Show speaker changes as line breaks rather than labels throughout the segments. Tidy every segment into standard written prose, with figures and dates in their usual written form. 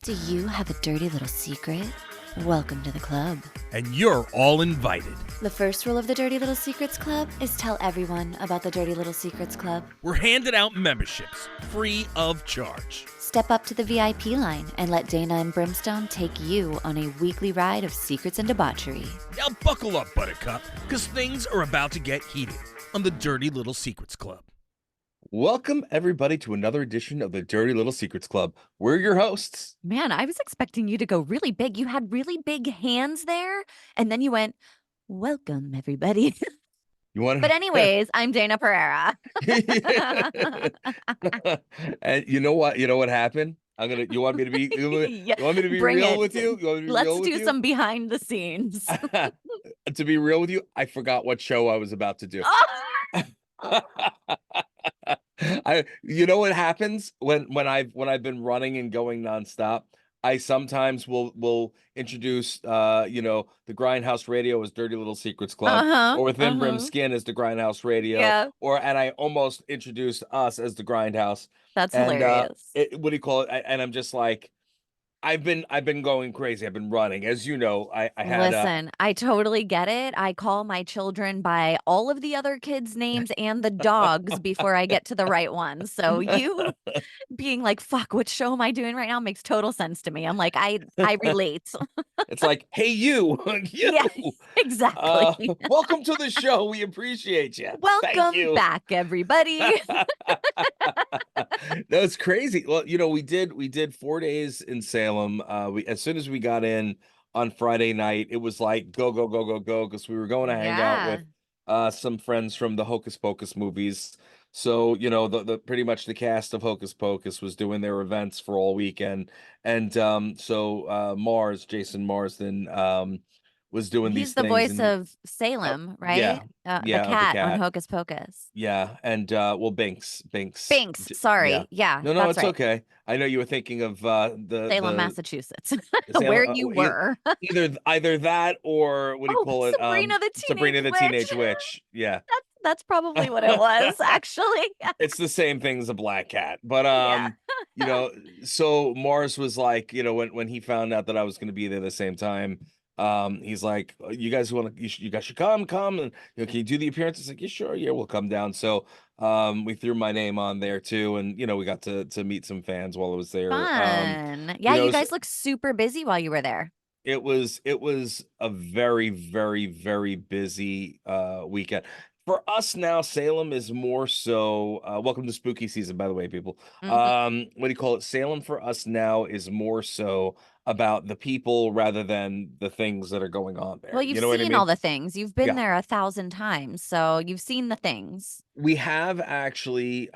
Do you have a dirty little secret? Welcome to the club.
And you're all invited.
The first rule of the Dirty Little Secrets Club is tell everyone about the Dirty Little Secrets Club.
We're handing out memberships, free of charge.
Step up to the VIP line and let Dayna and Brimstone take you on a weekly ride of secrets and debauchery.
Now buckle up, Buttercup, because things are about to get heated on the Dirty Little Secrets Club.
Welcome, everybody, to another edition of the Dirty Little Secrets Club. We're your hosts.
Man, I was expecting you to go really big. You had really big hands there, and then you went, welcome, everybody.
You want?
But anyways, I'm Dayna Pereira.
And you know what? You know what happened? You want me to be? You want me to be
Bring
real
it.
with you? You want me to be
Let's
real with
do
you?
some behind the scenes.
To be real with you, I forgot what show I was about to do. You know what happens when I've been running and going nonstop? I sometimes will introduce the Grindhouse Radio as Dirty Little Secrets Club, or Within Brim Skin as the Grindhouse Radio,
Yeah.
and I almost introduced us as the Grindhouse.
That's
And
hilarious.
what do you call it? And I'm just like, I've been going crazy. I've been running, as you know. I had
Listen, I totally get it. I call my children by all of the other kids' names and the dogs before I get to the right one. So you being like, fuck, what show am I doing right now makes total sense to me. I'm like, I relate.
It's like, hey, you.
Yeah, exactly.
Welcome to the show. We appreciate you. Thank
Welcome
you.
back, everybody.
No, it's crazy. Well, we did 4 days in Salem. As soon as we got in on Friday night, it was like go, because we were going to hang out with some friends from the Hocus Pocus movies. So, the pretty much the cast of Hocus Pocus was doing their events for all weekend. And Jason Marsden was doing
He's
these
the
things.
voice of Salem, right?
Yeah,
The
the
cat on
cat.
Hocus Pocus.
Yeah, and Binks.
Binks,
Yeah.
sorry. Yeah,
No,
that's
it's
right.
okay. I know you were thinking of
Salem, Massachusetts,
Salem,
where you were.
either that or what do you
Oh,
call it? Sabrina the Teenage
Witch.
Witch. Yeah.
That's probably what it was, actually.
It's the same thing as a black cat. But
Yeah.
so Mars was like, when he found out that I was going to be there the same time, he's like, you guys should come, and can you do the appearance? It's like, yeah, sure, yeah, we'll come down. So we threw my name on there too, and we got to meet some fans while I was there.
Fun. Yeah, you guys look super busy while you were there.
It was a very, very, very busy weekend. For us now, Salem is more so welcome to spooky season, by the way, people.
Mhm.
What do you call it? Salem for us now is more so about the people rather than the things that are going on there.
Well, you've
You know what I
seen
mean?
all the things. You've been
Yeah.
there 1,000 times, so you've seen the things.
We have actually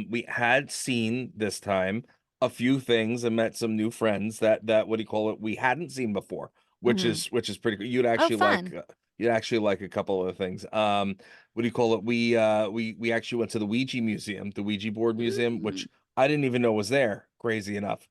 we had seen this time a few things and met some new friends that what do you call it, we hadn't seen before, which
Mhm.
is pretty cool.
Fun.
You'd actually like a couple of things. What do you call it? We actually went to the Ouija museum, the Ouija board museum, which I didn't even know was there. Crazy enough.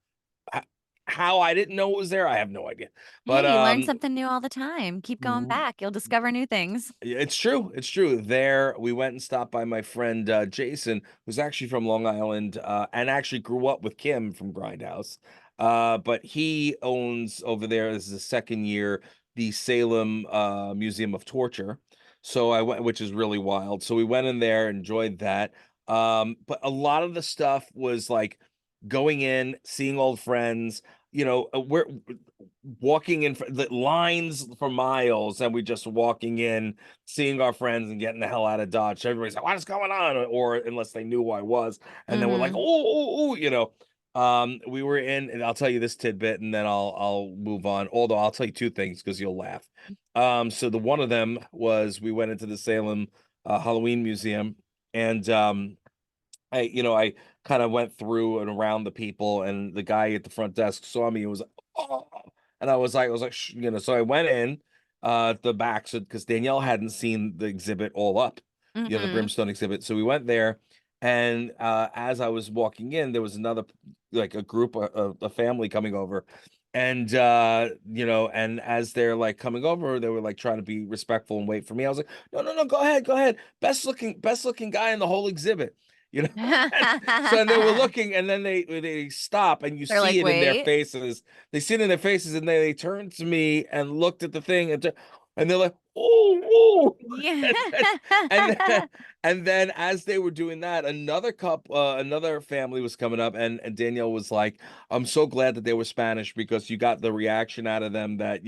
H- How I didn't know it was there, I have no idea. But
Hey, you learn something new all the time. Keep going back. You'll discover new things.
It's true. It's true. There, we went and stopped by my friend Jason, who's actually from Long Island, and actually grew up with Kim from Grindhouse. But he owns over there, this is the second year, the Salem Museum of Torture. So I went, which is really wild. So we went in there, enjoyed that. But a lot of the stuff was like going in, seeing old friends. We're walking in the lines for miles, and we just walking in, seeing our friends and getting the hell out of Dodge. So everybody's like, what's going on? Or unless they knew who I was, and then we're like, we were in, and I'll tell you this tidbit and then I'll move on. Although I'll tell you two things because you'll laugh. So the one of them was we went into the Salem Halloween Museum, and I kind of went through and around the people, and the guy at the front desk saw me and was like, oh, and I was like, Shh, so I went in the back, so because Danielle hadn't seen the exhibit all up, the
Mhm.
Brimstone exhibit. So we went there, and as I was walking in, there was another, like a group, a family coming over. And and as they're like coming over, they were like trying to be respectful and wait for me. I was like, no, go ahead. Best looking guy in the whole exhibit. you know. And they were looking, and then they stop, and you
They're
see
like,
it in their
"Wait."
faces. They see it in their faces, and they turned to me and looked at the thing, and they're like, "Oh, oh!"
Yeah.
And and then as they were doing that, another family was coming up, and Danielle was like, "I'm so glad that they were Spanish because you got the reaction out of them that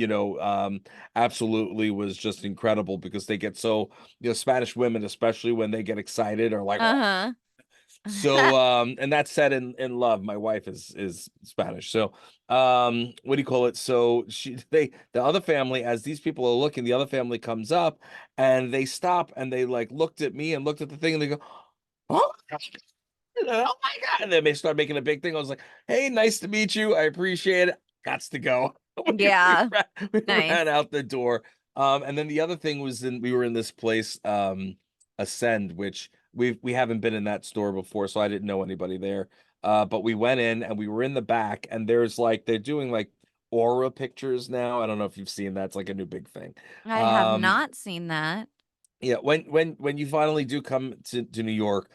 absolutely was just incredible because they get so Spanish women, especially when they get excited, are like, oh."
Uh-huh.
So and that's said in love. My wife is Spanish. So what do you call it? So the other family, as these people are looking, the other family comes up and they stop and they like looked at me and looked at the thing and they go, "Oh, oh my God." And then they start making a big thing. I was like, "Hey, nice to meet you. I appreciate it. Gots to go."
Yeah.
We
Nice.
ran out the door. And then the other thing was we were in this place, Ascend, which we haven't been in that store before, so I didn't know anybody there. But we went in and we were in the back, and there's like they're doing like aura pictures now. I don't know if you've seen that. It's like a new big thing.
I have
Um,
not seen that.
yeah, when you finally do come to New York,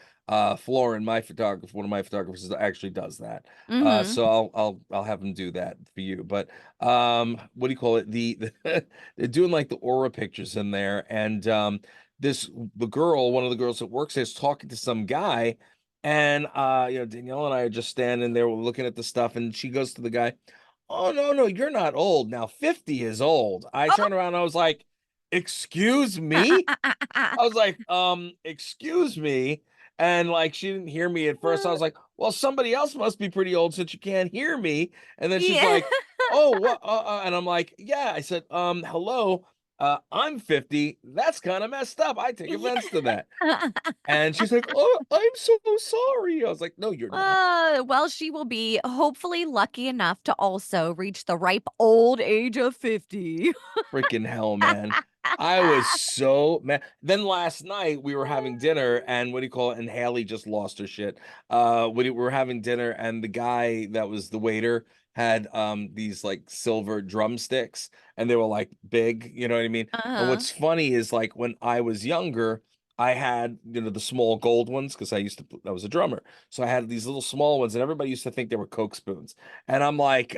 Florin, one of my photographers actually does that.
Mhm.
So I'll have him do that for you. But what do you call it? They're doing like the aura pictures in there, and one of the girls that works there is talking to some guy, and Danielle and I are just standing there looking at the stuff, and she goes to the guy, "Oh, no, no, you're not old. Now 50 is old." I turned around and I was like, "Excuse me?" I was like, excuse me. And like she didn't hear me at first. I was like, well, somebody else must be pretty old since you can't hear me. And then she's
Yeah.
like, "Oh, what?" And I'm like, "Yeah." I said, hello. I'm 50. That's kind of messed up. I take offense to that. And she's like, "Oh, I'm so sorry." I was like, "No, you're not."
Well, she will be hopefully lucky enough to also reach the ripe old age of 50.
Freaking hell, man. I was so mad. Then last night we were having dinner and what do you call it? And Haley just lost her shit. We were having dinner and the guy that was the waiter had these like silver drumsticks and they were like big, you know what I mean? And
Uh-huh.
what's funny is like when I was younger, I had the small gold ones because I was a drummer. So I had these little small ones and everybody used to think they were Coke spoons. And I'm like,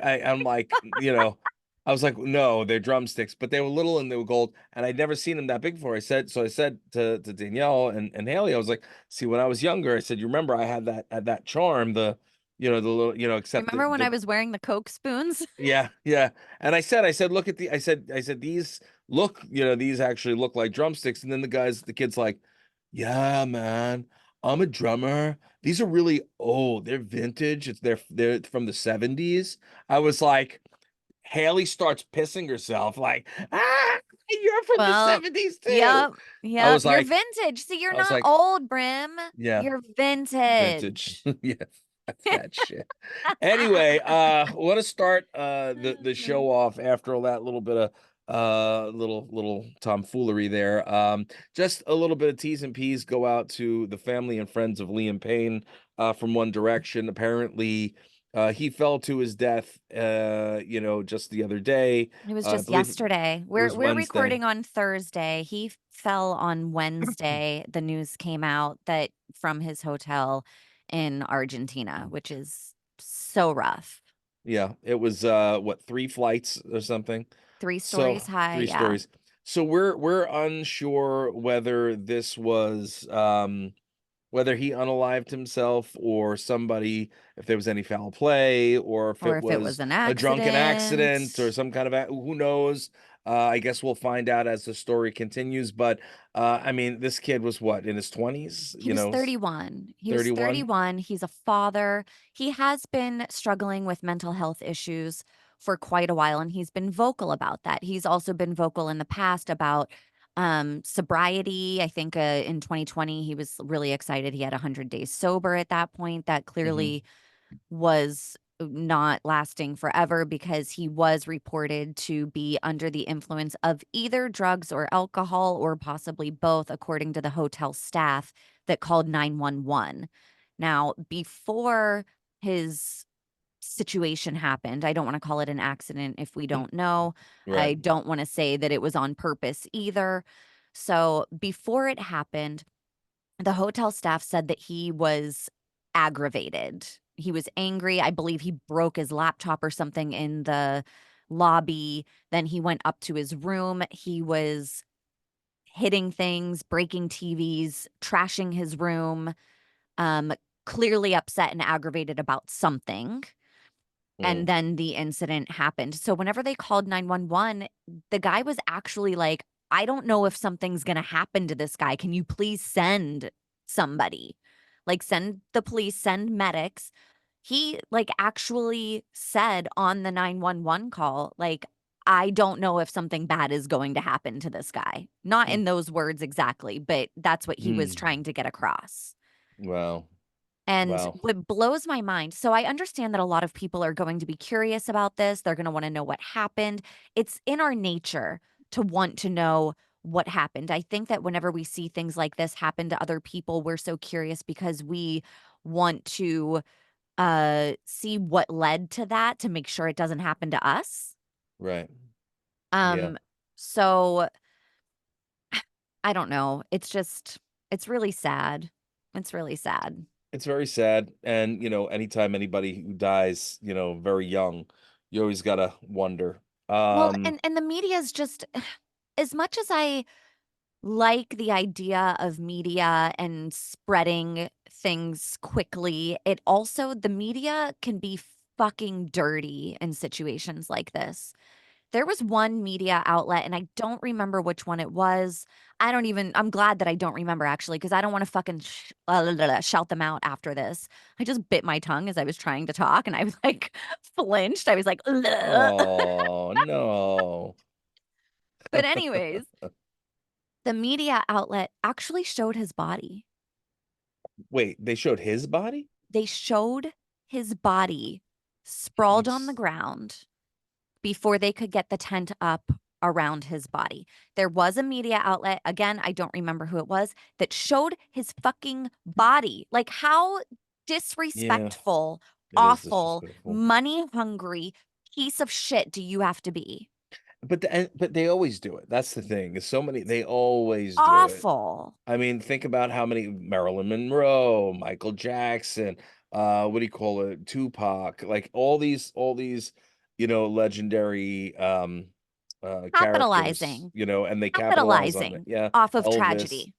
I was like, no, they're drumsticks, but they were little and they were gold, and I'd never seen them that big before. I said to Danielle and Haley, I was like, see, when I was younger, I said, you remember I had that charm, the little, except
Remember when I
the
was wearing the Coke spoons?
yeah, yeah. And I said, look at I said, these look, these actually look like drumsticks. And then the kid's like, yeah, man, I'm a drummer. These are really old. They're vintage. They're from the 70s. I was like, Haley starts pissing herself, like, you're from the
Well,
70s too.
yep,
I
yep.
was
You're
like,
vintage. See, you're
I was
not
like,
old, Brim.
yeah,
You're
vintage.
vintage.
Yeah, that's that shit. Anyway, want to start the show off after all that little bit of little tomfoolery there. Just a little bit of T's and P's go out to the family and friends of Liam Payne from One Direction. Apparently, he fell to his death just the other day.
It was
I
just
believe
yesterday.
it
We're
was
we're
Wednesday.
recording on Thursday. He fell on Wednesday. The news came out that from his hotel in Argentina, which is so rough.
Yeah, it was what, three flights or something.
3
So
stories high,
three
yeah.
stories. So we're unsure whether this was whether he unalived himself or somebody, if there was any foul play or if
Or
it
if it was
was
an
a drunken accident or
accident.
some kind of who knows. I guess we'll find out as the story continues. But I mean, this kid was what, in his 20s,
He was 31. He was
31.
31. He's a father. He has been struggling with mental health issues for quite a while, and he's been vocal about that. He's also been vocal in the past about sobriety. I think in 2020, he was really excited. He had 100 days sober at that point. That
Hmm.
clearly was not lasting forever because he was reported to be under the influence of either drugs or alcohol or possibly both, according to the hotel staff that called 911. Now, before his situation happened, I don't want to call it an accident if we don't know.
Right.
I don't want to say that it was on purpose either. So, before it happened, the hotel staff said that he was aggravated. He was angry. I believe he broke his laptop or something in the lobby. Then he went up to his room. He was hitting things, breaking TVs, trashing his room, um, clearly upset and aggravated about something. And
Mm,
then the incident happened. So whenever they called 911, the guy was actually like, I don't know if something's going to happen to this guy. Can you please send somebody? Like, send the police, send medics. He, like, actually said on the 911 call, like, I don't know if something bad is going to happen to this guy. Not
mm,
in those words exactly, but that's what he was
mm.
trying to get across.
Wow.
And
Wow.
what blows my mind, so I understand that a lot of people are going to be curious about this. They're going to want to know what happened. It's in our nature to want to know what happened. I think that whenever we see things like this happen to other people, we're so curious because we want to see what led to that to make sure it doesn't happen to us.
Right. Yeah.
Um so I don't know. It's really sad. It's really sad.
It's very sad. And, anytime anybody who dies, very young, you always gotta wonder.
Well,
Um,
and the media is just as much as I like the idea of media and spreading things quickly, it also the media can be fucking dirty in situations like this. There was one media outlet, and I don't remember which one it was. I'm glad that I don't remember actually, because I don't want to fucking shout them out after this. I just bit my tongue as I was trying to talk, and I was like flinched. I was like,
oh no.
but anyways, the media outlet actually showed his body.
Wait, they showed his body?
They showed his body
You
sprawled on the
s-
ground before they could get the tent up around his body. There was a media outlet, again, I don't remember who it was, that showed his fucking body. Like, how
Yeah,
disrespectful,
it is
awful,
disrespectful.
money hungry piece of shit do you have to be?
But they always do it. That's the thing. Is so many they always do it.
Awful.
I mean, think about how many Marilyn Monroe, Michael Jackson, what do you call it? Tupac, like all these, legendary characters,
Capitalizing,
and they capitalize on it.
capitalizing
Yeah,
off of
Elvis.
tragedy.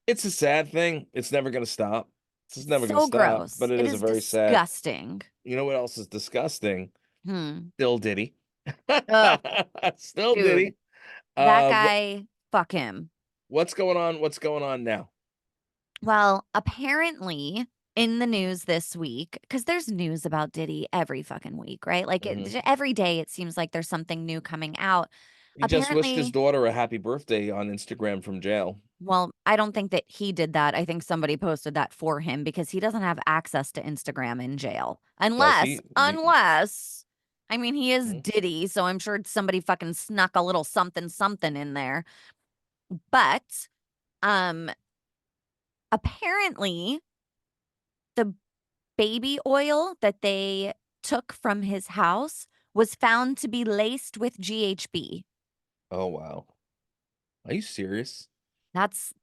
It's a sad thing. It's never gonna stop. It's just
It's
never gonna
so
stop. But
gross.
it
It
is a
is
very sad.
disgusting.
You know what else is disgusting?
Hmm.
Still Diddy.
Ugh,
Still
dude,
Diddy.
that
What
guy, fuck him.
what's going on? What's going on now?
Well, apparently in the news this week, because there's news about Diddy every fucking week, right? Like
Mhm.
every day it seems like there's something new coming out.
He just wished his
Apparently,
daughter a happy birthday on Instagram from jail.
well, I don't think that he did that. I think somebody posted that for him because he doesn't have access to Instagram in jail.
Does
Unless,
he?
unless, I mean, he is
Mm,
Diddy, so I'm sure somebody fucking snuck a little something something in there. But um apparently the baby oil that they took from his house was found to be laced with GHB.
oh wow. Are you serious?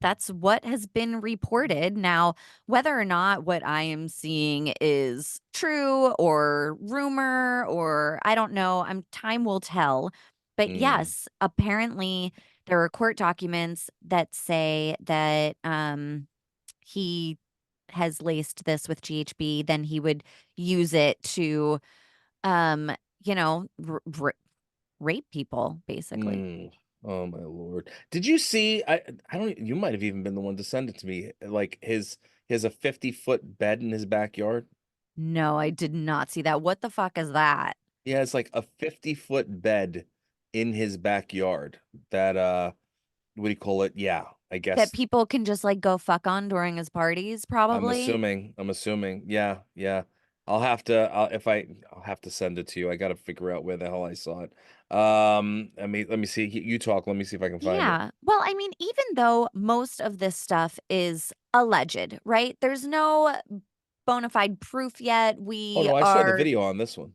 That's what has been reported. Now, whether or not what I am seeing is true or rumor or I don't know, time will tell. But
Mm,
yes, apparently there are court documents that say that he has laced this with GHB, then he would use it to um, you know, rape people basically.
mm. Oh my lord. Did you see I don't you might have even been the one to send it to me. Like he has a 50-foot bed in his backyard.
No, I did not see that. What the fuck is that?
He has like a 50-foot bed in his backyard that what do you call it? Yeah, I
That
guess
people can just like go fuck on during his parties,
I'm
probably.
assuming. I'm assuming. Yeah, yeah. I'll have to send it to you. I got to figure out where the hell I saw it. Let me see. You talk. Let me see if I can find it.
Yeah. Well, I mean, even though most of this stuff is alleged, right? There's no bona fide proof yet.
Oh
We
no, I saw the
are
video on this one.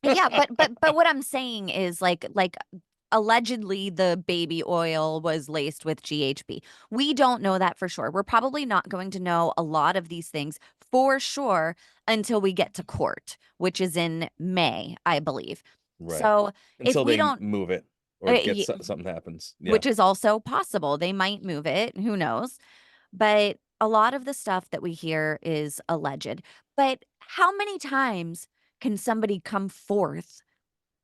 yeah, but what I'm saying is like allegedly the baby oil was laced with GHB. We don't know that for sure. We're probably not going to know a lot of these things for sure until we get to court, which is in May, I believe.
Right.
So if
Until
we
they
don't,
move it or
uh, y-
something happens. Yeah.
which is also possible, they might move it. Who knows? But a lot of the stuff that we hear is alleged. But how many times can somebody come forth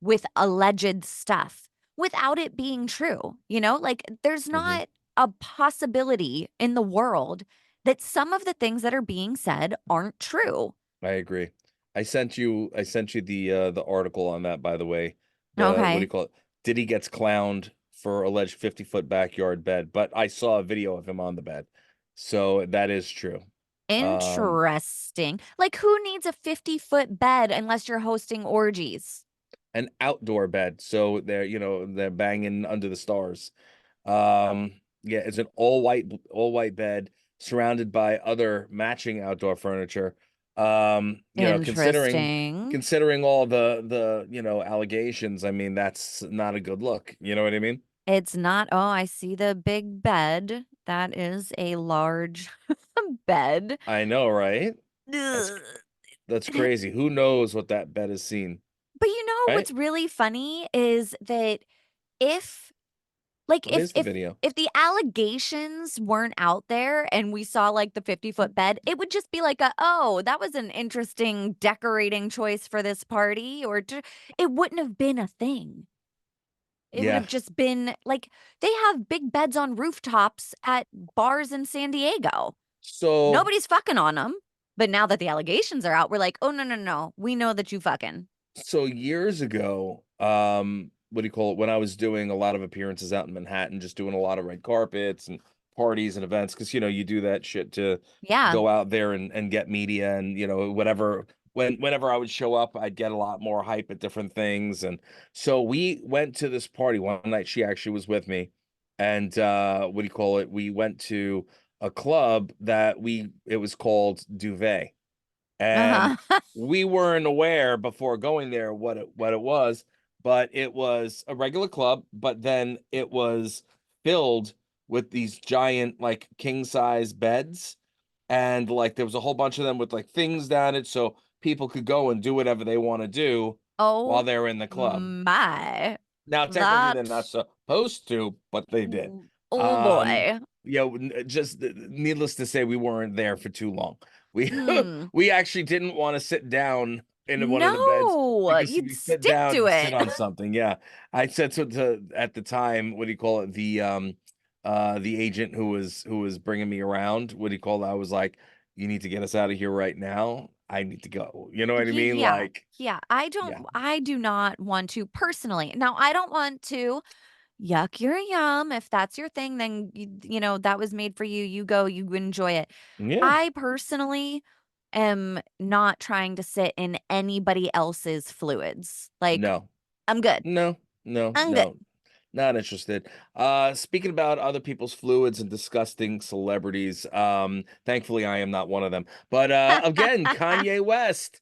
with alleged stuff without it being true? You know, like there's
Hmm.
not a possibility in the world that some of the things that are being said aren't true.
I agree. I sent you the article on that, by the way. The what do you
Okay.
call it? Diddy gets clowned for alleged 50-foot backyard bed, but I saw a video of him on the bed. So that is true. Um,
Interesting. Like, who needs a 50-foot bed unless you're hosting orgies?
an outdoor bed. So they're banging under the stars. Um, yeah, it's an all white bed surrounded by other matching outdoor furniture. Considering
Interesting.
all the allegations, I mean, that's not a good look. You know what I mean?
It's not. Oh, I see the big bed. That is a large bed.
I know, right? That's
Ugh.
that's crazy. Who knows what that bed has seen,
But you know
right?
what's really funny is that if like
What is the video?
if the allegations weren't out there and we saw like the 50-foot bed, it would just be like oh, that was an interesting decorating choice for this party it wouldn't have been a thing. It would
Yeah.
have just been like they have big beds on rooftops at bars in San Diego.
So
Nobody's fucking on them. But now that the allegations are out, we're like, oh, no, no, no. We know that you fucking.
years ago, what do you call it? When I was doing a lot of appearances out in Manhattan, just doing a lot of red carpets and parties and events, because you do that shit to
Yeah.
go out there and get media and whatever. Whenever I would show up, I'd get a lot more hype at different things. And so we went to this party one night. She actually was with me. And what do you call it? We went to a club it was called Duvet. And
Uh-huh.
we weren't aware before going there what it was, but it was a regular club, but then it was filled with these giant like king size beds, and like there was a whole bunch of them with like things down it so people could go and do whatever they want to do while
Oh
they're in the club.
my.
Now, technically, they're not
That.
supposed to, but they did.
Oh
Um,
boy.
just needless to say, we weren't there for too long. We
Mm.
we actually didn't want to sit down in one of the beds
No,
because if
you'd
you sit
stick
down,
to
you sit
it.
on something. Yeah, I said to at the time, what do you call it? The agent who was bringing me around. What do you call it? I was like, you need to get us out of here right now. I need to go. You know what I mean?
Yeah.
Like,
Yeah.
yeah,
I do not want to personally. Now, I don't want to yuck your yum. If that's your thing, then that was made for you. You go, you enjoy it.
yeah.
I personally am not trying to sit in anybody else's fluids. Like,
No.
I'm good.
No, no,
I'm good.
no, not interested. Speaking about other people's fluids and disgusting celebrities, thankfully I am not one of them. But again, Kanye West,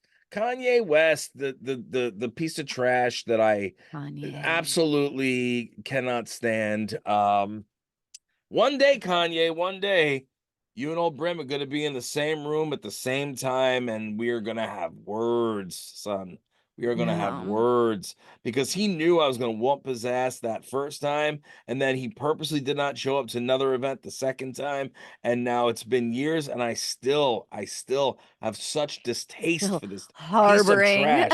the piece of trash that I
Kanye.
absolutely cannot stand. One day, Kanye, one day, you and old Brim are going to be in the same room at the same time, and we are going to have words, son. We are going to have
Yeah.
words because he knew I was going to whoop his ass that first time, and then he purposely did not show up to another event the second time. And now it's been years, and I still have such distaste
Still
for this piece of
harboring.
trash.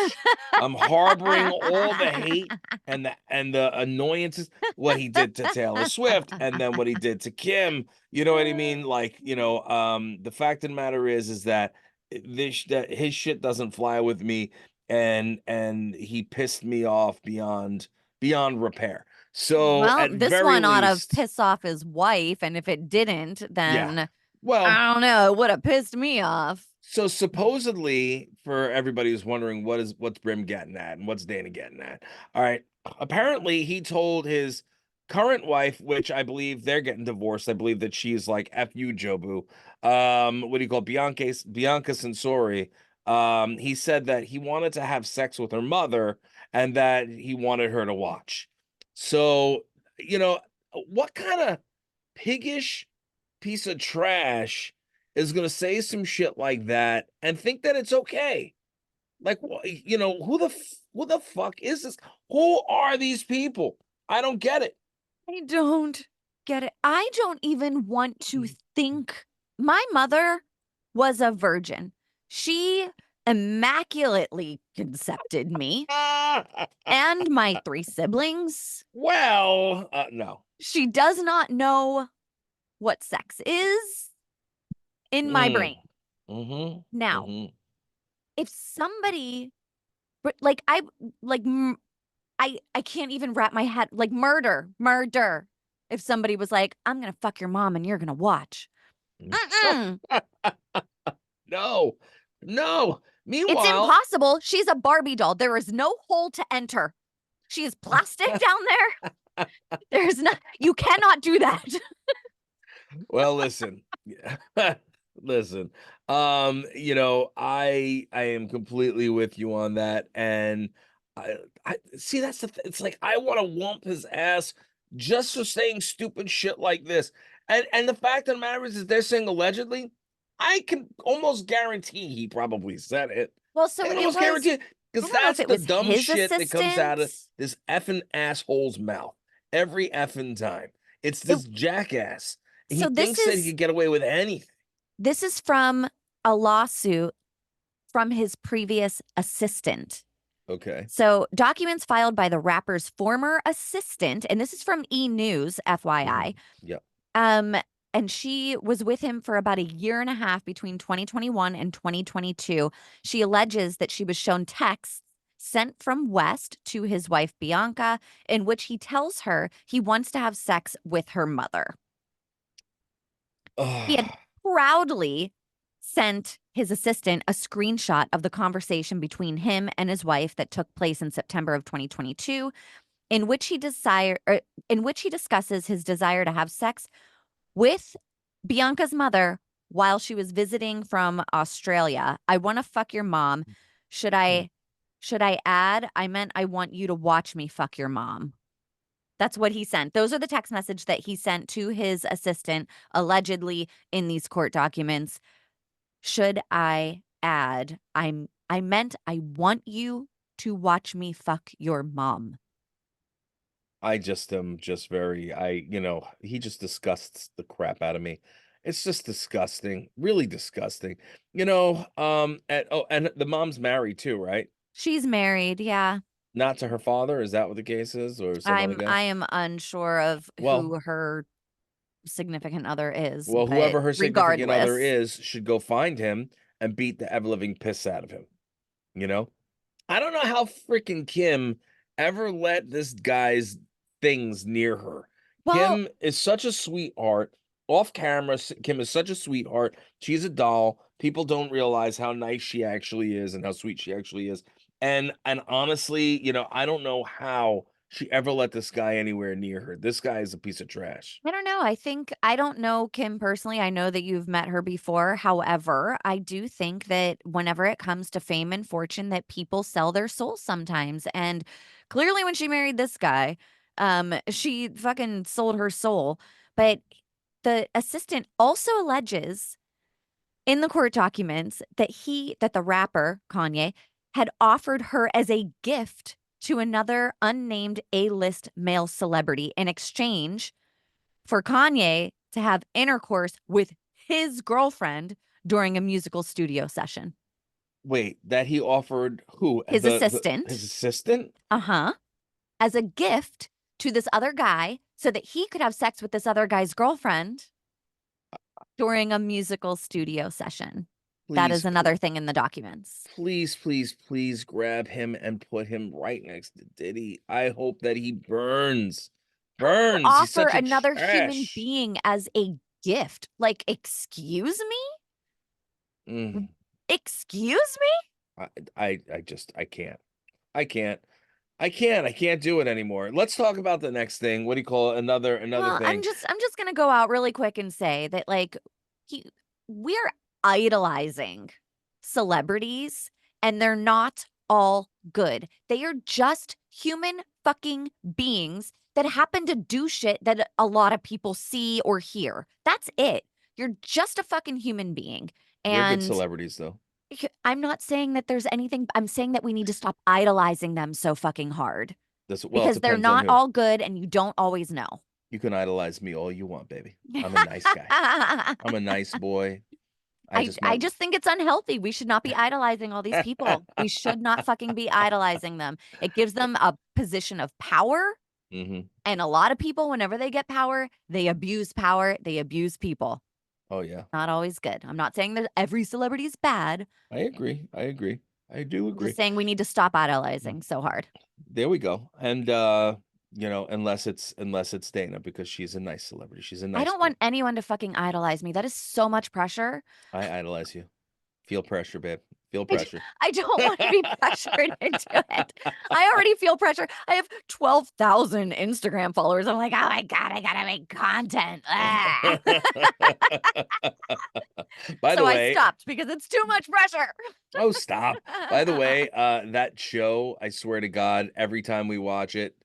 I'm harboring all the hate and the annoyances, what he did to Taylor Swift, and then what he did to Kim. You know what I mean? Like, the fact of the matter is that that his shit doesn't fly with me, and he pissed me off beyond repair. So
Well,
at
this
very
one ought to
least,
piss off his wife, and if it didn't,
yeah.
then
Well,
I don't know, it would have pissed me off.
so supposedly, for everybody who's wondering what's Brim getting at and what's Dana getting at. All right. Apparently he told his current wife, which I believe they're getting divorced. I believe that she's like F you, Jobu. What do you call it? Bianca Sensori. He said that he wanted to have sex with her mother and that he wanted her to watch. So, what kind of piggish piece of trash is going to say some shit like that and think that it's okay? Like, who the fuck is this? Who are these people? I don't get it.
I don't get it. I don't even want to think. My mother was a virgin. She immaculately concepted me and my 3 siblings.
Well, no.
She does not know what sex is in my brain.
Mm-hmm.
Now,
Mm-hmm.
if somebody but like I can't even wrap my head like murder. If somebody was like, "I'm gonna fuck your mom and you're gonna watch." Mm-mm.
No, no.
It's
Meanwhile,
impossible. She's a Barbie doll. There is no hole to enter. She is plastic down there. There's not you cannot do that.
well, listen. Listen. I am completely with you on that. And I see that's it's like I want to whump his ass just for saying stupid shit like this. And the fact of the matter is they're saying allegedly, I can almost guarantee he probably said it.
Well,
I
so
can
it
almost
was
guarantee it
I
because
don't know if
that's
it
the
was
dumb
his
shit that comes out
assistant.
of this effing asshole's mouth every effing time. It's
It
this jackass. He
so
thinks that he could get away with anything.
this is from a lawsuit from his previous assistant.
Okay.
So, documents filed by the rapper's former assistant, and this is from E! News, FYI.
Yeah.
Um, and she was with him for about a year and a half between 2021 and 2022. She alleges that she was shown texts sent from West to his wife Bianca, in which he tells her he wants to have sex with her mother. He had
Ugh.
proudly sent his assistant a screenshot of the conversation between him and his wife that took place in September of 2022, in which he discusses his desire to have sex with Bianca's mother while she was visiting from Australia. I want to fuck your mom. Should I should I add? I meant I want you to watch me fuck your mom. That's what he sent. Those are the text message that he sent to his assistant, allegedly in these court documents. Should I add? I meant I want you to watch me fuck your mom.
I just am just very he just disgusts the crap out of me. It's just disgusting, really disgusting. And the mom's married too, right?
She's married, yeah.
Not to her father, is that what the case is, or some other guy?
I am unsure of
Well,
who her significant other is,
well,
but
whoever her significant other
regardless.
is should go find him and beat the ever living piss out of him. You know? I don't know how freaking Kim ever let this guy's things near her.
Well,
Kim is such a sweetheart. Off camera, Kim is such a sweetheart. She's a doll. People don't realize how nice she actually is and how sweet she actually is. And honestly, I don't know how she ever let this guy anywhere near her. This guy is a piece of trash.
I don't know. I don't know Kim personally. I know that you've met her before. However, I do think that whenever it comes to fame and fortune, that people sell their souls sometimes. And clearly when she married this guy, she fucking sold her soul. But the assistant also alleges in the court documents that the rapper, Kanye, had offered her as a gift to another unnamed A-list male celebrity in exchange for Kanye to have intercourse with his girlfriend during a musical studio session.
Wait, that he offered who?
His
His
assistant,
assistant?
uh-huh, as a gift to this other guy so that he could have sex with this other guy's girlfriend during a musical studio session. That is
Please,
another thing in the documents.
please, please, please grab him and put him right next to Diddy. I hope that he burns. Burns. He's
Offer
such a
another human
trash.
being as a gift. Like, excuse me?
Mm,
Excuse me?
I can't. I can't. I can't do it anymore. Let's talk about the next thing. What do you call it? Another
Well,
thing.
I'm just gonna go out really quick and say that like he, we're idolizing celebrities and they're not all good. They are just human fucking beings that happen to do shit that a lot of people see or hear. That's it. You're just a fucking human being.
They're good
And
celebrities, though.
I'm not saying that there's anything, I'm saying that we need to stop idolizing them so fucking hard
Well, it
because they're
depends on
not
who.
all good and you don't always know.
You can idolize me all you want, baby. I'm a nice guy. I'm a nice boy.
I just think it's unhealthy. We should not be idolizing all these people. We should not fucking be idolizing them. It gives them a position of power.
Mhm.
And a lot of people, whenever they get power, they abuse power. They abuse people.
Oh yeah,
Not always good. I'm not saying that every celebrity is bad.
I agree. I agree. I do
I'm just
agree.
saying we need to stop idolizing so hard.
There we go. And unless it's Dana, because she's a nice celebrity. She's a
I
nice
don't
girl.
want anyone to fucking idolize me. That is so much pressure.
I idolize you. Feel pressure, babe. Feel
I
pressure.
I don't want to be pressured into it. I already feel pressure. I have 12,000 Instagram followers. I'm like, oh my God, I gotta make content. Ah.
By the
So I
way,
stopped because it's too much pressure.
oh, stop. By the way, that show, I swear to God, every time we watch it,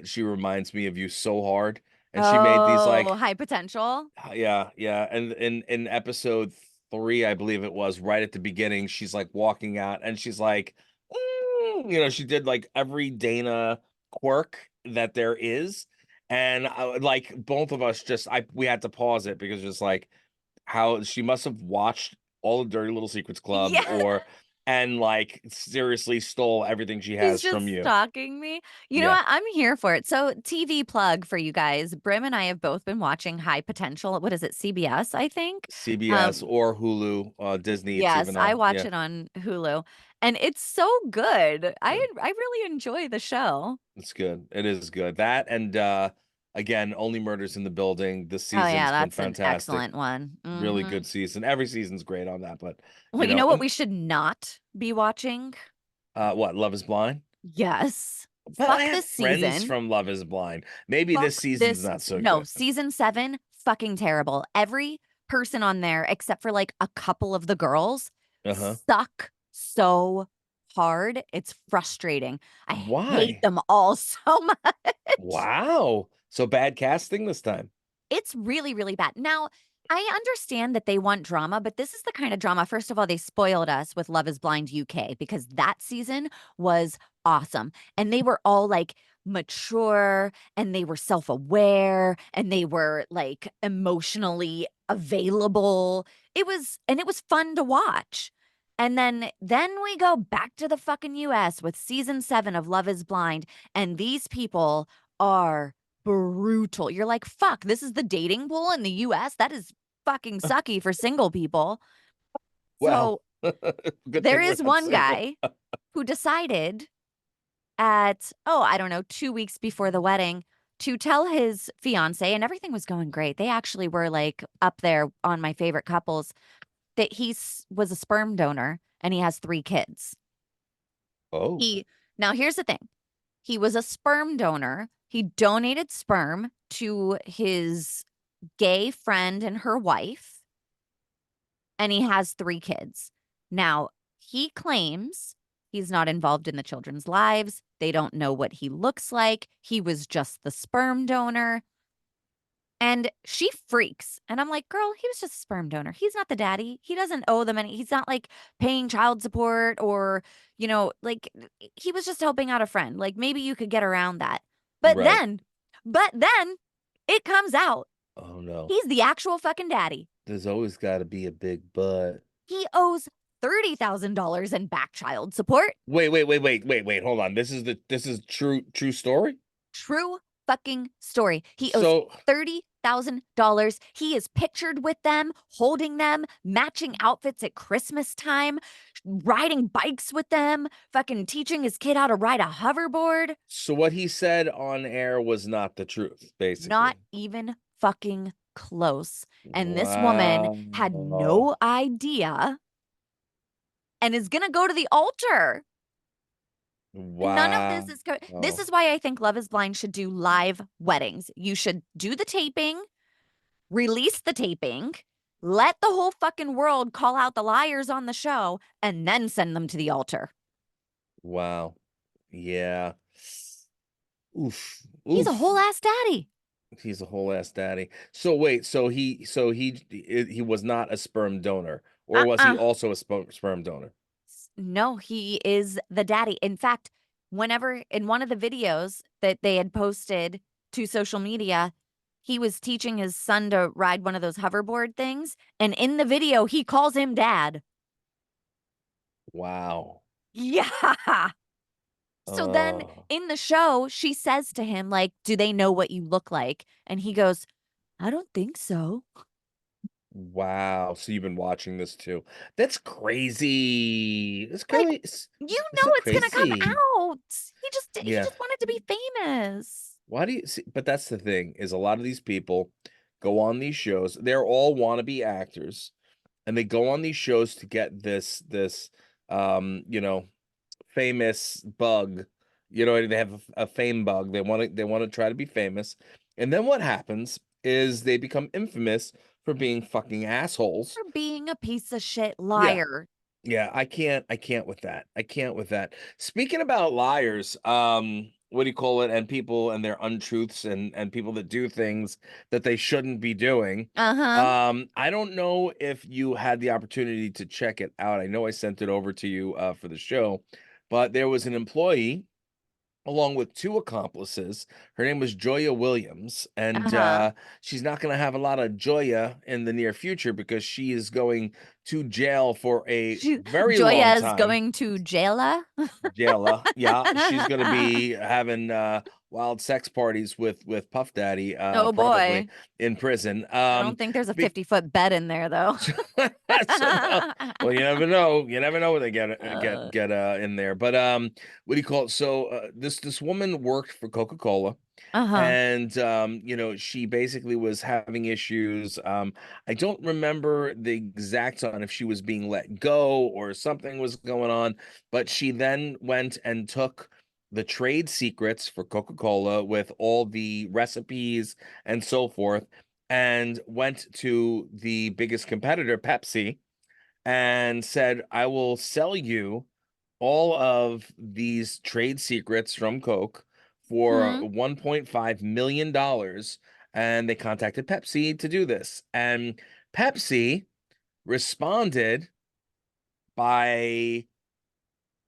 she reminds me of you so hard. And she made these
Oh,
like,
high potential.
yeah, yeah. And in episode 3, I believe it was, right at the beginning, she's like walking out and she's like, she did like every Dana quirk that there is. And like both of us we had to pause it because it's like how she must have watched all the Dirty Little Secrets Club
Yeah.
and like seriously stole everything she
He's
has from
just
you.
stalking me. You know
Yeah.
what? I'm here for it. So, TV plug for you guys. Brim and I have both been watching High Potential. What is it? CBS, I think.
CBS or Hulu, Disney, it's
Yes,
even
I
on.
watch
Yeah,
it on Hulu, and it's so good. I really enjoy the show.
it's good. It is good. That and again, Only Murders in the Building. This
Oh yeah,
season's been
that's an
fantastic.
excellent one.
Really
Mhm.
good season. Every season's great on that, but
Well, you know what we should not be watching?
what, Love is Blind?
Yes.
Well, I
Fuck
have
this
friends
season.
from Love is Blind. Maybe this
Fuck
season's
this.
not so
No,
good.
season 7, fucking terrible. Every person on there, except for like a couple of the girls,
Uh-huh.
suck so hard. It's frustrating. I hate
Why?
them all so much.
Wow. So bad casting this time.
It's really, really bad. Now, I understand that they want drama, but this is the kind of drama. First of all, they spoiled us with Love is Blind UK because that season was awesome. And they were all like mature and they were self aware and they were like emotionally available. It was fun to watch. And then we go back to the fucking US with season 7 of Love is Blind. And these people are brutal. You're like, fuck, this is the dating pool in the US. That is fucking sucky for single people.
Well,
So
good
there
thing we're
is
not
one
single.
guy who decided at, oh, I don't know, 2 weeks before the wedding to tell his fiance, and everything was going great. They actually were like up there on my favorite couples, that was a sperm donor and he has 3 kids.
Oh,
Now here's the thing. He was a sperm donor. He donated sperm to his gay friend and her wife, and he has 3 kids. Now, he claims he's not involved in the children's lives. They don't know what he looks like. He was just the sperm donor. And she freaks. And I'm like, girl, he was just a sperm donor. He's not the daddy. He doesn't owe them any. He's not like paying child support or, like he was just helping out a friend. Like maybe you could get around that. But
right.
then, but then it comes out
Oh no.
he's the actual fucking daddy.
There's always got to be a big but.
He owes $30,000 in back child support.
Wait. Hold on. This is true story?
True fucking story. He owes
So
$30,000. He is pictured with them, holding them, matching outfits at Christmas time, riding bikes with them, fucking teaching his kid how to ride a hoverboard.
so what he said on air was not the truth, basically.
Not even fucking close. And this woman had
Wow.
no idea and is going to go to the altar.
Wow.
None of this is this is why I think Love is Blind should do live weddings. You should do the taping, release the taping, let the whole fucking world call out the liars on the show, and then send them to the altar.
Wow. Yeah. Oof.
He's a whole
Oof.
ass daddy.
He's a whole ass daddy. So wait, so he was not a sperm donor, or was he
Uh-uh.
also a sperm donor?
No, he is the daddy. In fact, whenever in one of the videos that they had posted to social media, he was teaching his son to ride one of those hoverboard things. And in the video, he calls him dad.
Wow.
Yeah. So then
Oh,
in the show, she says to him, like, do they know what you look like? And he goes, I don't think so.
wow. So you've been watching this too. That's crazy. That's
Like,
crazy.
you
It's
know
so
it's gonna come
crazy.
out. He
Yeah.
just wanted to be famous.
Why do you see? But that's the thing is a lot of these people go on these shows. They're all wannabe actors, and they go on these shows to get this you know, famous bug. You know, they have a fame bug. They want to try to be famous. And then what happens is they become infamous for being fucking assholes.
For being a piece of shit
Yeah.
liar.
Yeah, I can't with that. I can't with that. Speaking about liars, what do you call it? And people and their untruths and people that do things that they shouldn't be doing.
Uh-huh.
I don't know if you had the opportunity to check it out. I know I sent it over to you for the show, but there was an employee along with two accomplices. Her name was Joya Williams, and
Uh-huh.
she's not going to have a lot of Joya in the near future because she is going to jail for a
She
very long
Joya is
time.
going to jaila.
Jayla, yeah, she's gonna be having wild sex parties with Puff Daddy,
Oh
probably
boy.
in prison.
I don't think there's a
Be
50-foot bed in there though.
so, well, you never know. You never know when they
Uh,
get in there. But what do you call it? So this woman worked for Coca-Cola,
uh-huh.
and you know, she basically was having issues. I don't remember the exact on if she was being let go or something was going on, but she then went and took the trade secrets for Coca-Cola with all the recipes and so forth, and went to the biggest competitor, Pepsi, and said, I will sell you all of these trade secrets from Coke for
Mhm.
$1.5 million. And they contacted Pepsi to do this. And Pepsi responded by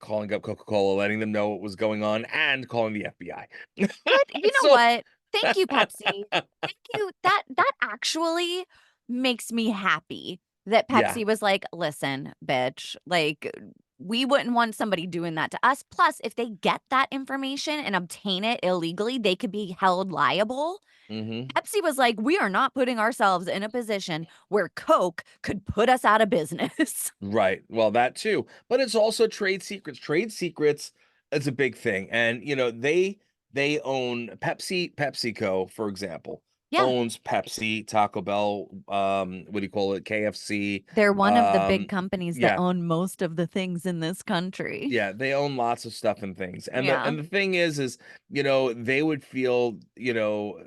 calling up Coca-Cola, letting them know what was going on, and calling the FBI.
What? You know
So,
what? Thank you, Pepsi. Thank you. That actually makes me happy that
yeah.
Pepsi was like, "Listen, bitch, like we wouldn't want somebody doing that to us. Plus, if they get that information and obtain it illegally, they could be held liable."
Hmm.
Pepsi was like, "We are not putting ourselves in a position where Coke could put us out of business."
Right. Well, that too. But it's also trade secrets. Trade secrets is a big thing. And you know, they own PepsiCo, for example,
Yeah,
owns Pepsi, Taco Bell, what do you call it? KFC.
they're one of the big
Um,
companies that
yeah,
own most of the things in this country.
yeah, they own lots of stuff and things. And the
Yeah.
and the thing is, you know, they would feel, you know,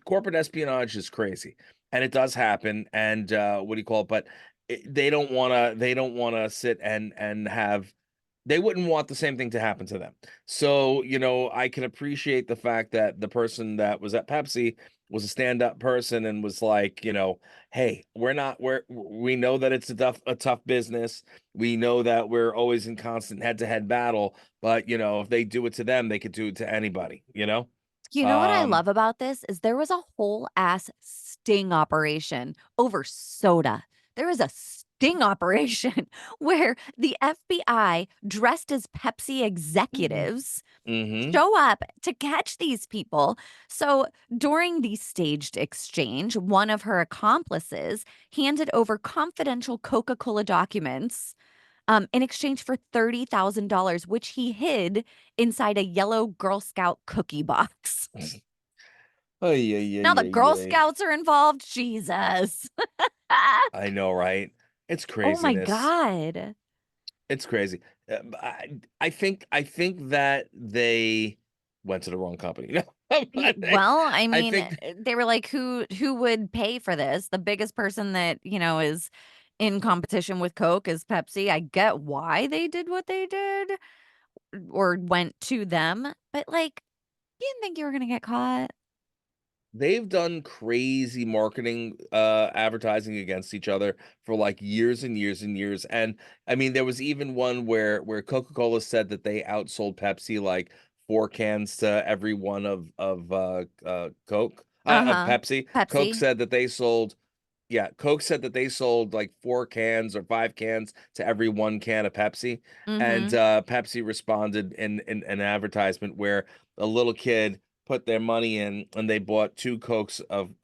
corporate espionage is crazy, and it does happen. And what do you call it? But they don't want to. They don't want to sit and have. They wouldn't want the same thing to happen to them. So you know, I can appreciate the fact that the person that was at Pepsi was a stand-up person and was like, you know, hey, we know that it's a tough business. We know that we're always in constant head-to-head battle, but you know, if they do it to them, they could do it to anybody. You know.
You know what I
Um,
love about this is there was a whole ass sting operation over soda. There was a sting operation where the FBI, dressed as Pepsi executives,
mm-hmm.
show up to catch these people. So during the staged exchange, one of her accomplices handed over confidential Coca Cola documents in exchange for $30,000, which he hid inside a yellow Girl Scout cookie box.
Ay, ay,
Now
ay,
the
ay,
Girl
ay.
Scouts are involved. Jesus.
I know, right? It's
Oh my
craziness.
God.
It's crazy. I think that they went to the wrong company. No, but
Well, I
I
mean,
think
they were like, who would pay for this? The biggest person that, is in competition with Coke is Pepsi. I get why they did what they did or went to them, but like You didn't think you were gonna get caught?
They've done crazy marketing, advertising against each other for like years and years and years. And I mean, there was even one where Coca-Cola said that they outsold Pepsi like 4 cans to every one of
Uh-huh.
Pepsi. Coke
Pepsi.
said that they sold Yeah, Coke said that they sold like 4 cans or 5 cans to every 1 can of Pepsi. And
Mm-hmm.
Pepsi responded in an advertisement where a little kid put their money in and they bought 2 cans of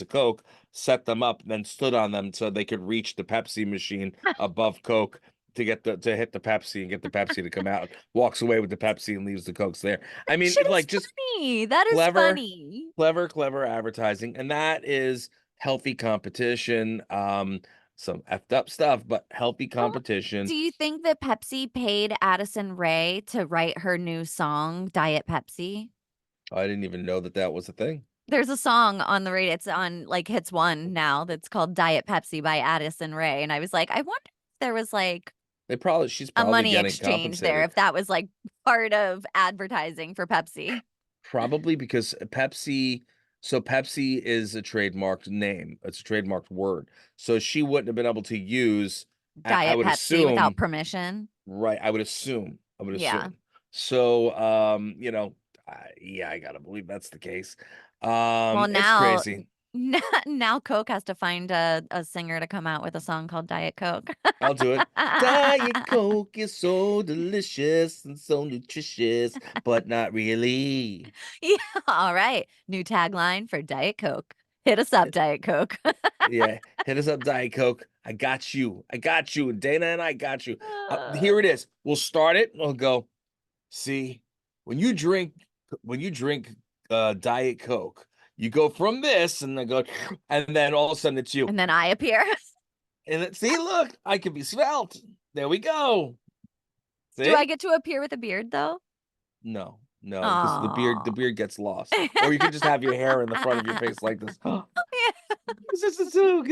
Coke, set them up, then stood on them so they could reach the Pepsi machine above Coke to hit the Pepsi and get the Pepsi to come out. Walks away with the Pepsi and leaves the Cokes there. I mean,
Shit is
like just
funny. That is
clever,
funny.
clever advertising, and that is healthy competition. Some effed up stuff, but healthy
Well,
competition.
do you think that Pepsi paid Addison Rae to write her new song, Diet Pepsi?
I didn't even know that that was a thing.
There's a song on the radio. It's on like Hits One now that's called Diet Pepsi by Addison Rae. And I was like, I wonder if there was like
She's
a
probably
money
getting
exchange there,
compensated.
if that was like part of advertising for Pepsi.
Probably because Pepsi is a trademarked name. It's a trademarked word. So she wouldn't have been able to use, I
Diet
would
Pepsi without
assume,
permission.
right? I would
Yeah.
assume. So, yeah, I gotta believe that's the case.
Well,
It's
now
crazy.
now Coke has to find a singer to come out with a song called Diet Coke.
I'll do it. Diet Coke is so delicious and so nutritious, but not really.
Yeah, all right. New tagline for Diet Coke. Hit us up, Diet Coke.
Yeah, hit us up, Diet Coke. I got you. I got you. Dana and I got you. Here it is. We'll start it. We'll go. See, when you drink, Diet Coke, you go from this, and then go, and then all of a sudden it's you.
And then I appear.
See, look, I can be svelte. There we go.
Do I
See?
get to appear with a beard though?
No, no, because the
Oh.
beard gets lost. Or you could just have your hair in the front of your face like this. Was this a joke?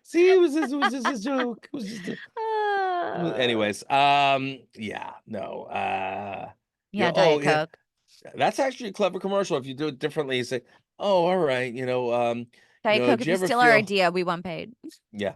See, it was just a joke. It was just a anyways, yeah, no,
Yeah,
oh
Diet
yeah,
Coke.
that's actually a clever commercial. If you do it differently, you say, oh, all right,
Diet Coke,
do
if
you
you
ever
steal our
feel,
idea, we want paid.
yeah,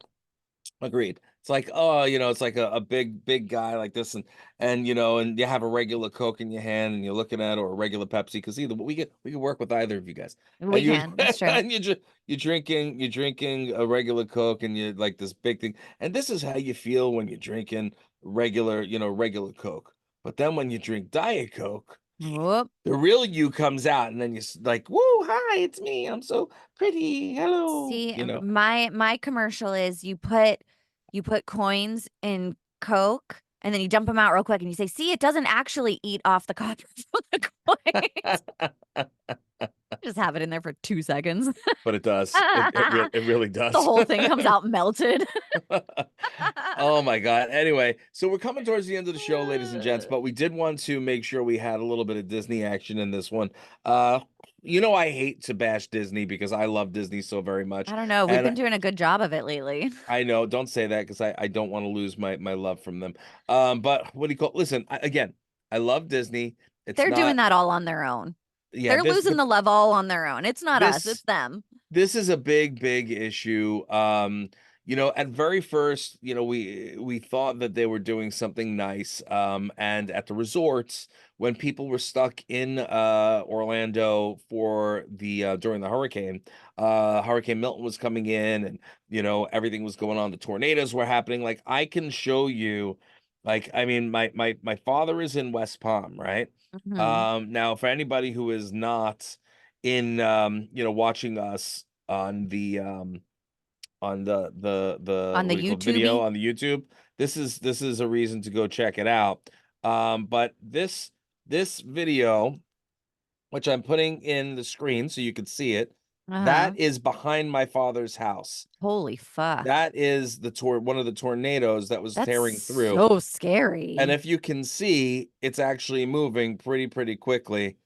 agreed. It's like, oh, it's like a big guy like this, and you have a regular Coke in your hand, and you're looking at, or a regular Pepsi, because either we can work with either of you guys,
We
and you
can. That's true.
and you're drinking a regular Coke, and you're like this big thing, and this is how you feel when you're drinking regular Coke, but then when you drink Diet Coke,
Whoop.
the real you comes out, and then you're like, woo, hi, it's me, I'm so pretty, hello,
See, my commercial is you put coins in Coke and then you dump them out real quick and you say, "See, it doesn't actually eat off the copper from the coins." Just have it in there for 2 seconds.
But it does. It really
The
does.
whole thing comes out melted.
Oh my God. Anyway, so we're coming towards the end of the show, ladies and gents, but we did want to make sure we had a little bit of Disney action in this one. I hate to bash Disney because I love Disney so very much.
I don't know. We've
And
been doing a good job of it lately.
I know, don't say that because I don't want to lose my love from them. But what do you call listen, again, I love Disney. It's
They're doing
not,
that all on their own.
yeah,
They're losing the love all on their own. It's not us,
this
it's them.
this is a big issue. At very first, we thought that they were doing something nice. And at the resorts, when people were stuck in Orlando for the during the hurricane, Hurricane Milton was coming in, and everything was going on. The tornadoes were happening. Like, I can show you, like, I mean, my father is in West Palm, right?
Mhm.
Now, for anybody who is not in watching us on the
On the
what do you call it, video
YouTubey.
on the YouTube, this is a reason to go check it out. But this video, which I'm putting in the screen so you can see it,
Uh-huh.
that is behind my father's house.
Holy fuck.
That is one of the tornadoes that was
That's
tearing through.
so
And
scary.
if you can see, it's actually moving pretty quickly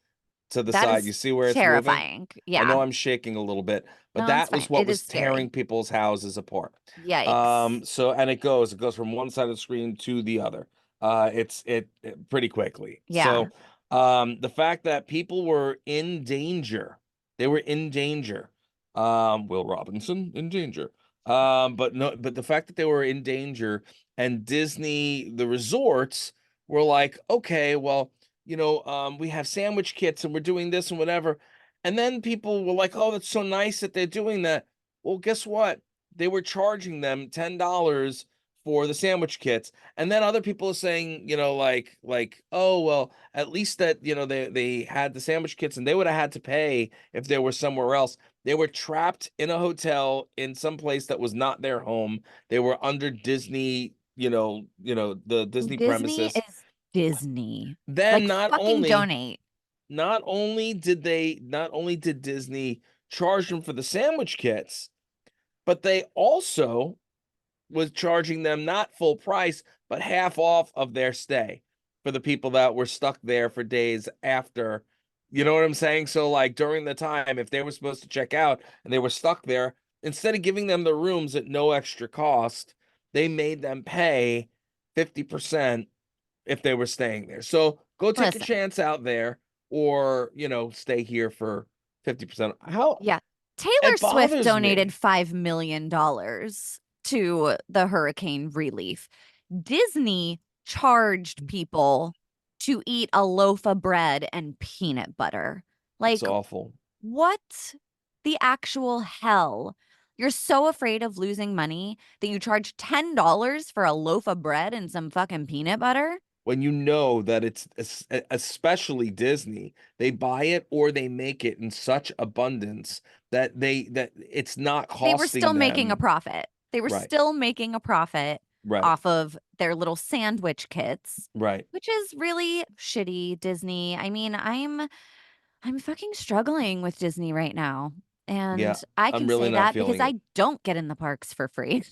to the
That
side.
is
You see where it's moving?
terrifying.
I
Yeah.
know I'm shaking a little bit, but
No, it's
that
fine.
was what
It is
was
scary.
tearing people's houses apart.
Yikes.
And it goes from one side of the screen to the other. It's pretty quickly.
Yeah.
So, The fact that people were in danger, they were in danger. Will Robinson in danger. But no, but the fact that they were in danger, and Disney, the resorts were like, okay, well, we have sandwich kits and we're doing this and whatever. And then people were like, oh, that's so nice that they're doing that. Well, guess what? They were charging them $10 for the sandwich kits. And then other people are saying, oh, well, at least that, they had the sandwich kits and they would have had to pay if they were somewhere else. They were trapped in a hotel in some place that was not their home. They were under Disney, the Disney
Disney
premises.
is Disney.
Then
Like, fucking donate.
not only did Disney charge them for the sandwich kits, but they also was charging them not full price, but half off of their stay for the people that were stuck there for days after. You know what I'm saying? So like during the time, if they were supposed to check out and they were stuck there, instead of giving them the rooms at no extra cost, they made them pay 50% if they were staying there. So go take a
Listen.
chance out there, or stay here for 50%. How
Yeah. Taylor
it
Swift
bothers
donated
me.
$5 million to the hurricane relief. Disney charged people to eat a loaf of bread and peanut butter.
It's
Like,
awful.
what the actual hell? You're so afraid of losing money that you charge $10 for a loaf of bread and some fucking peanut butter?
When you know that it's especially Disney, they buy it or they make it in such abundance that it's not
They were
costing
still making a
them.
profit. They were
Right.
still making a profit
Right.
off of their little sandwich kits,
Right.
which is really shitty, Disney. I mean, I'm fucking struggling with Disney right now.
Yeah.
And I
I'm
can
really
say
not
that because
feeling it.
I don't get in the parks for free.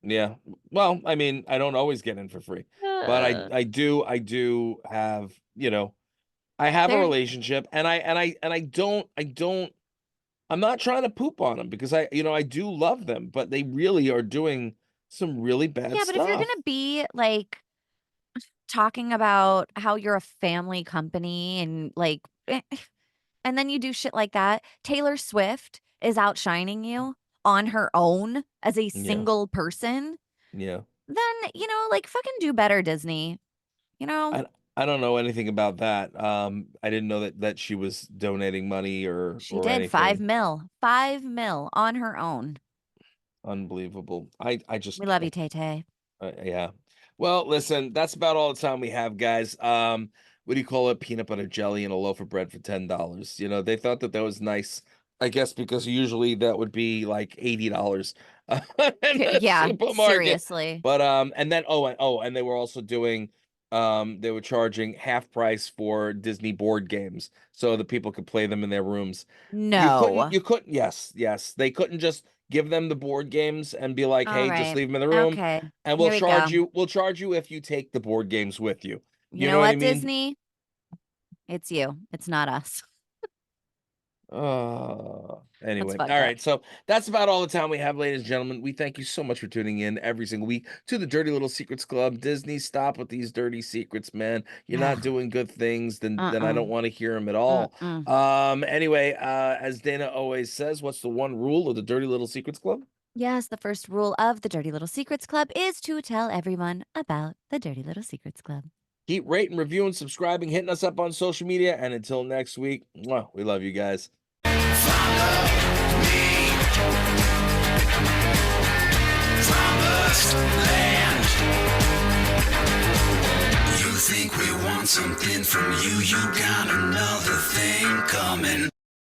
Yeah. Well, I mean, I don't always get in for free, but I do have, I have a
There
relationship, and I'm not trying to poop on them because I do love them, but they really are doing some really bad
Yeah, but if you're
stuff.
gonna be like talking about how you're a family company and like and then you do shit like that, Taylor Swift is outshining you on her own as a
Yeah.
single person,
Yeah.
then, like fucking do better, Disney. You know,
I I don't know anything about that. I didn't know that she was donating money or
she
or
did 5
anything.
mil, 5 mil on her own.
Unbelievable. I just
We love you,
can't.
Tay Tay.
Yeah. Well, listen, that's about all the time we have, guys. What do you call it? Peanut butter jelly and a loaf of bread for $10. They thought that was nice, I guess, because usually that would be like $80 in the
Yeah,
supermarket.
seriously.
But and then and they were also doing they were charging half price for Disney board games so the people could play them in their rooms.
No.
You couldn't, yes. They couldn't just give them the board games and be like,
All
"Hey, just
right.
leave them in the room,
Okay.
and
Here we go.
we'll charge you if you take the board games with you."
You
You
know
know what I
what,
mean?
Disney? It's you. It's not us. That's
Anyway,
fucked
all
up.
right. So that's about all the time we have, ladies and gentlemen. We thank you so much for tuning in every single week to the Dirty Little Secrets Club. Disney, stop with these dirty secrets, man. You're not
Ugh.
doing good things. Then I
Uh-uh.
don't want to hear them at all.
Mm-mm.
Anyway, as Dana always says, what's the one rule of the Dirty Little Secrets Club?
Yes, the first rule of the Dirty Little Secrets Club is to tell everyone about the Dirty Little Secrets Club.
Keep rating, reviewing, subscribing, hitting us up on social media. And until next week, mwah, we love you guys.
You think we want something from you, you got another thing coming.